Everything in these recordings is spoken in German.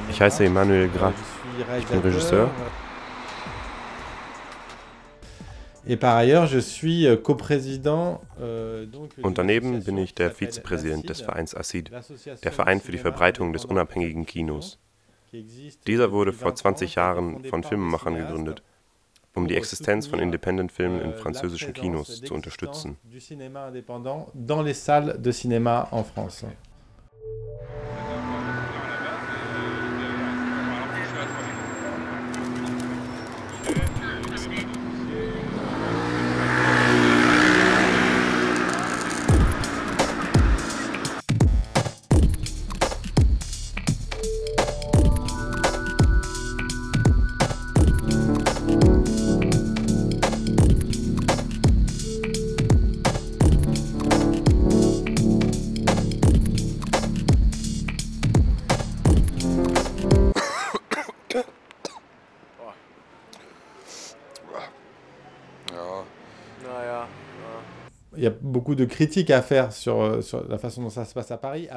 Ich heiße Emmanuel Gras. Ich bin Regisseur. Und daneben bin ich der Vizepräsident des Vereins ACID, der Verein für die Verbreitung des unabhängigen Kinos. Dieser wurde vor 20 Jahren von Filmemachern gegründet, um die Existenz von Independent-Filmen in französischen Kinos zu unterstützen.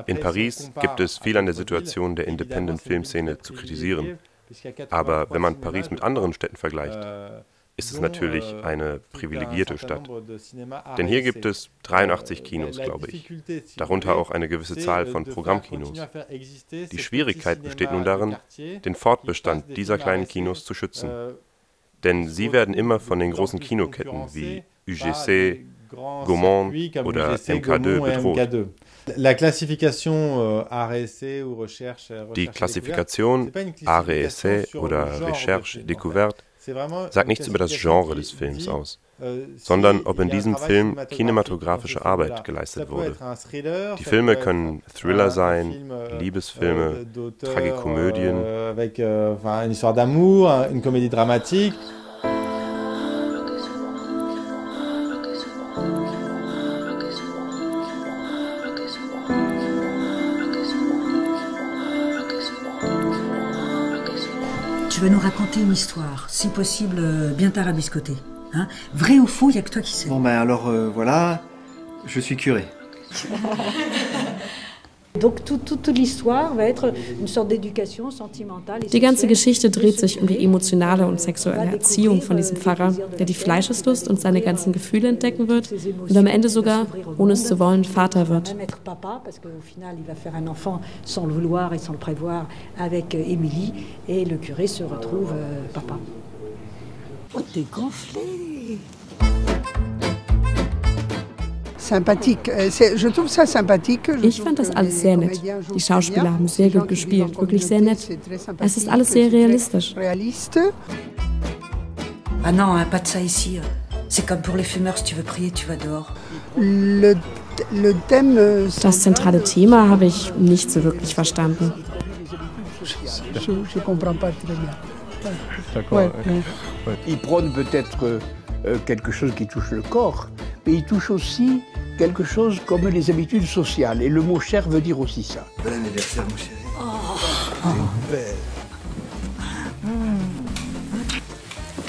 In Paris gibt es viel an der Situation der Independent-Filmszene zu kritisieren. Aber wenn man Paris mit anderen Städten vergleicht, ist es natürlich eine privilegierte Stadt. Denn hier gibt es 83 Kinos, glaube ich, darunter auch eine gewisse Zahl von Programmkinos. Die Schwierigkeit besteht nun darin, den Fortbestand dieser kleinen Kinos zu schützen. Denn sie werden immer von den großen Kinoketten wie UGC, Gaumont oder MK2 bedroht. Die Klassifikation Art-et-Essai oder Recherche Découverte sagt nichts über das Genre des Films aus, sondern ob in diesem Film kinematografische Arbeit geleistet wurde. Die Filme können Thriller sein, Liebesfilme, Tragikomödien. Tu vas nous raconter une histoire, si possible bien tarabiscotée. Hein? Vrai ou faux, il n'y a que toi qui sais. Bon ben alors voilà, je suis curé. Donc toute l'histoire va être une sorte d'éducation sentimentale. Die ganze Geschichte dreht sich um die emotionale und sexuelle Erziehung von diesem Pfarrer, der die Fleischeslust und seine ganzen Gefühle entdecken wird und am Ende sogar, ohne es zu wollen, Vater wird. Oh, t'es gonflé! Ich fand das alles sehr nett. Die Schauspieler haben sehr gut gespielt, wirklich sehr nett. Es ist alles sehr realistisch. Ah non, pas de ça ici. C'est comme pour les fumeurs, si tu veux prier, tu vas dehors. Das zentrale Thema habe ich nicht so wirklich verstanden. Il prône peut-être quelque chose qui touche le corps, mais il touche aussi quelque chose comme les habitudes sociales. Et le mot cher veut dire aussi ça. Bon anniversaire, mon chéri. Oh. T'es belle.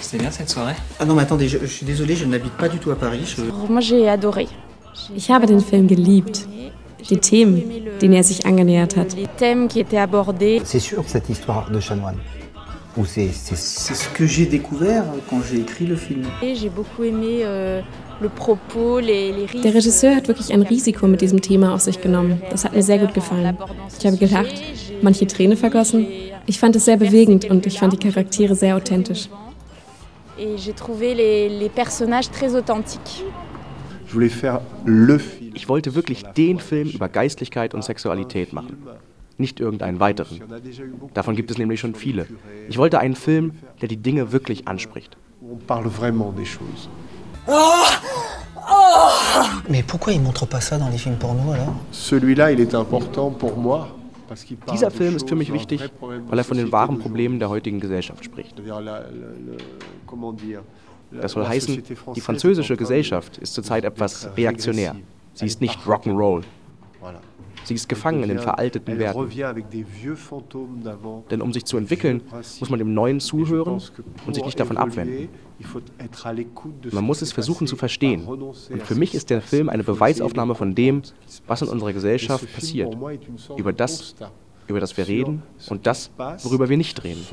C'était bien cette soirée? Ah non, mais attendez, je suis désolé, je n'habite pas du tout à Paris. Moi, j'ai adoré. Ich habe den Film geliebt. Die Themen, denen er sich angenähert hat. C'est sûr, cette histoire de chanoine. C'est ce que j'ai découvert quand j'ai écrit le film. Der Regisseur hat wirklich ein Risiko mit diesem Thema auf sich genommen. Das hat mir sehr gut gefallen. Ich habe gelacht, manche Träne vergossen. Ich fand es sehr bewegend und ich fand die Charaktere sehr authentisch. Ich wollte wirklich den Film über Geistlichkeit und Sexualität machen. Nicht irgendeinen weiteren. Davon gibt es nämlich schon viele. Ich wollte einen Film, der die Dinge wirklich anspricht. Mais pourquoi ils montrent pas ça dans les films porno alors? Dieser Film ist für mich wichtig, weil er von den wahren Problemen der heutigen Gesellschaft spricht. Das soll heißen, die französische Gesellschaft ist zurzeit etwas reaktionär. Sie ist nicht Rock'n'Roll. Sie ist gefangen in den veralteten Werten. Denn um sich zu entwickeln, muss man dem Neuen zuhören und sich nicht davon abwenden. Man muss es versuchen zu verstehen. Und für mich ist der Film eine Beweisaufnahme von dem, was in unserer Gesellschaft passiert. Über das wir reden und das, worüber wir nicht reden.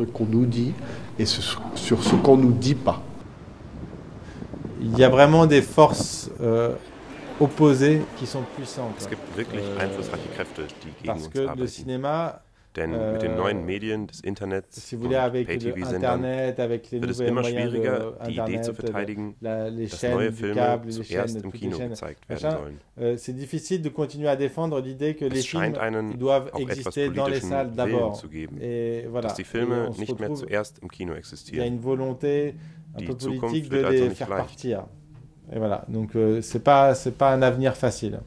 Il y a vraiment des forces opposées qui sont puissantes. Es gibt wirklich einflussreiche Kräfte, die gegen uns arbeiten. Denn mit den neuen Medien, des Internets und Pay-TV-Sendern wird es immer schwieriger, die Idee zu verteidigen, dass neue Filme zuerst im Kino gezeigt werden sollen. Es scheint einen auch etwas politischen Willen zu geben, dass die Filme nicht mehr zuerst im Kino existieren. Die Zukunft wird also nicht leicht. Et voilà, donc c'est pas un avenir facile.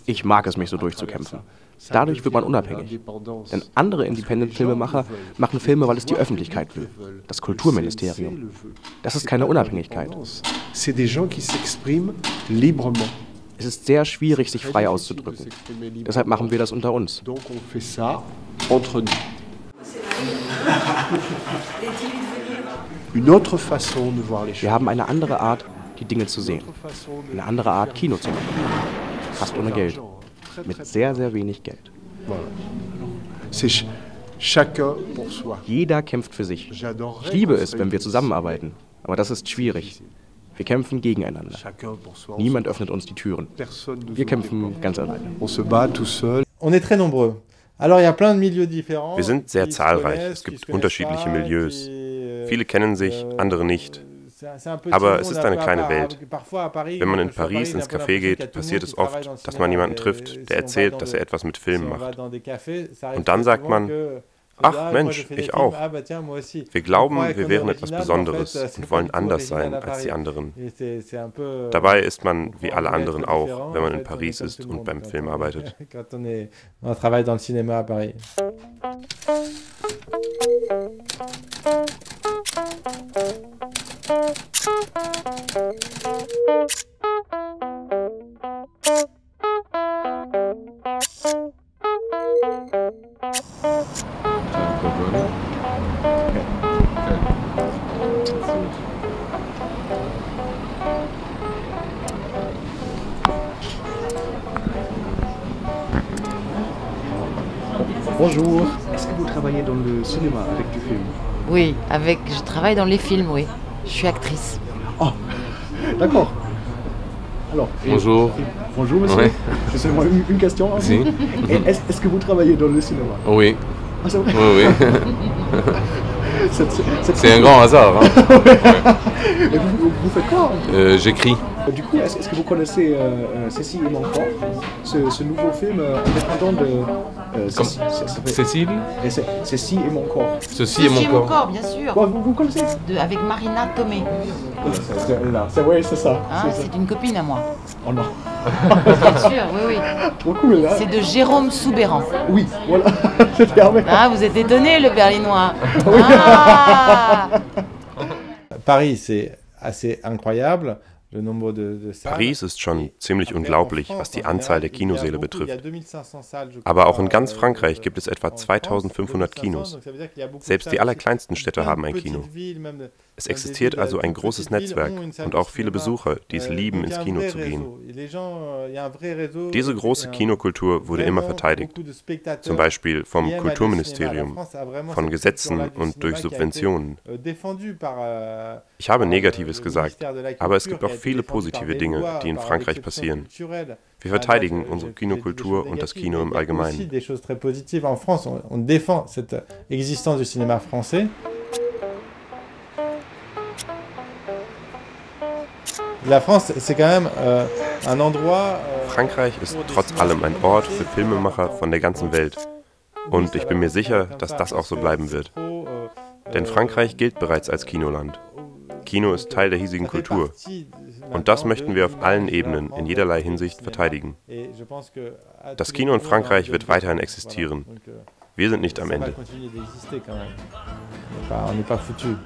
Ich mag es, mich so durchzukämpfen. Dadurch wird man unabhängig. Denn andere Independent-Filmemacher machen Filme, weil es die Öffentlichkeit will. Das Kulturministerium. Das ist keine Unabhängigkeit. Es ist sehr schwierig, sich frei auszudrücken. Deshalb machen wir das unter uns. Wir haben eine andere Art, die Dinge zu sehen. Eine andere Art, Kino zu machen. Fast ohne Geld. Mit sehr, sehr wenig Geld. Jeder kämpft für sich. Ich liebe es, wenn wir zusammenarbeiten. Aber das ist schwierig. Wir kämpfen gegeneinander. Niemand öffnet uns die Türen. Wir kämpfen ganz alleine. On est très nombreux. Alors, il y a plein de milieux différents. Wir sind sehr zahlreich. Es gibt unterschiedliche Milieus. Viele kennen sich, andere nicht. Aber es ist eine kleine Welt. Wenn man in Paris ins Café geht, passiert es oft, dass man jemanden trifft, der erzählt, dass er etwas mit Filmen macht. Und dann sagt man, ach Mensch, ich auch. Wir glauben, wir wären etwas Besonderes und wollen anders sein als die anderen. Dabei ist man wie alle anderen auch, wenn man in Paris ist und beim Film arbeitet. Bonjour. Est-ce que vous travaillez dans le cinéma avec du film? Oui, je travaille dans les films, oui. Je suis actrice. Oh, d'accord. Alors, bonjour. Bonjour monsieur. Oui. J'ai seulement une question. Hein, si. Est-ce que vous travaillez dans le cinéma? Oui. Ah, c'est vrai? Oui, oui. C'est un grand hasard. Hein. Et vous faites quoi? J'écris. Du coup, est-ce que vous connaissez Cécile et mon corps, ce nouveau film indépendant de Cécile Cécile et mon corps. Ceci est mon corps, bien sûr. Bon, vous connaissez avec Marina Tomei. Oui, c'est ça. Ah, c'est une copine à moi. Oh non. Bien sûr, oui, oui. Trop cool, hein. C'est de Jérôme Soubéran. Oui, voilà. C'est fermé. Ah, vous êtes étonné, le Berlinois. Oui. Ah. Paris, c'est assez incroyable. Paris ist schon ziemlich unglaublich, was die Anzahl der Kinosäle betrifft. Aber auch in ganz Frankreich gibt es etwa 2500 Kinos. Selbst die allerkleinsten Städte haben ein Kino. Es existiert also ein großes Netzwerk und auch viele Besucher, die es lieben, ins Kino zu gehen. Diese große Kinokultur wurde immer verteidigt, zum Beispiel vom Kulturministerium, von Gesetzen und durch Subventionen. Ich habe Negatives gesagt, aber es gibt auch viele positive Dinge, die in Frankreich passieren. Wir verteidigen unsere Kinokultur und das Kino im Allgemeinen. Frankreich ist trotz allem ein Ort für Filmemacher von der ganzen Welt. Und ich bin mir sicher, dass das auch so bleiben wird. Denn Frankreich gilt bereits als Kinoland. Kino ist Teil der hiesigen Kultur. Und das möchten wir auf allen Ebenen, in jederlei Hinsicht verteidigen. Das Kino in Frankreich wird weiterhin existieren. Wir sind nicht am Ende. On n'est pas foutu.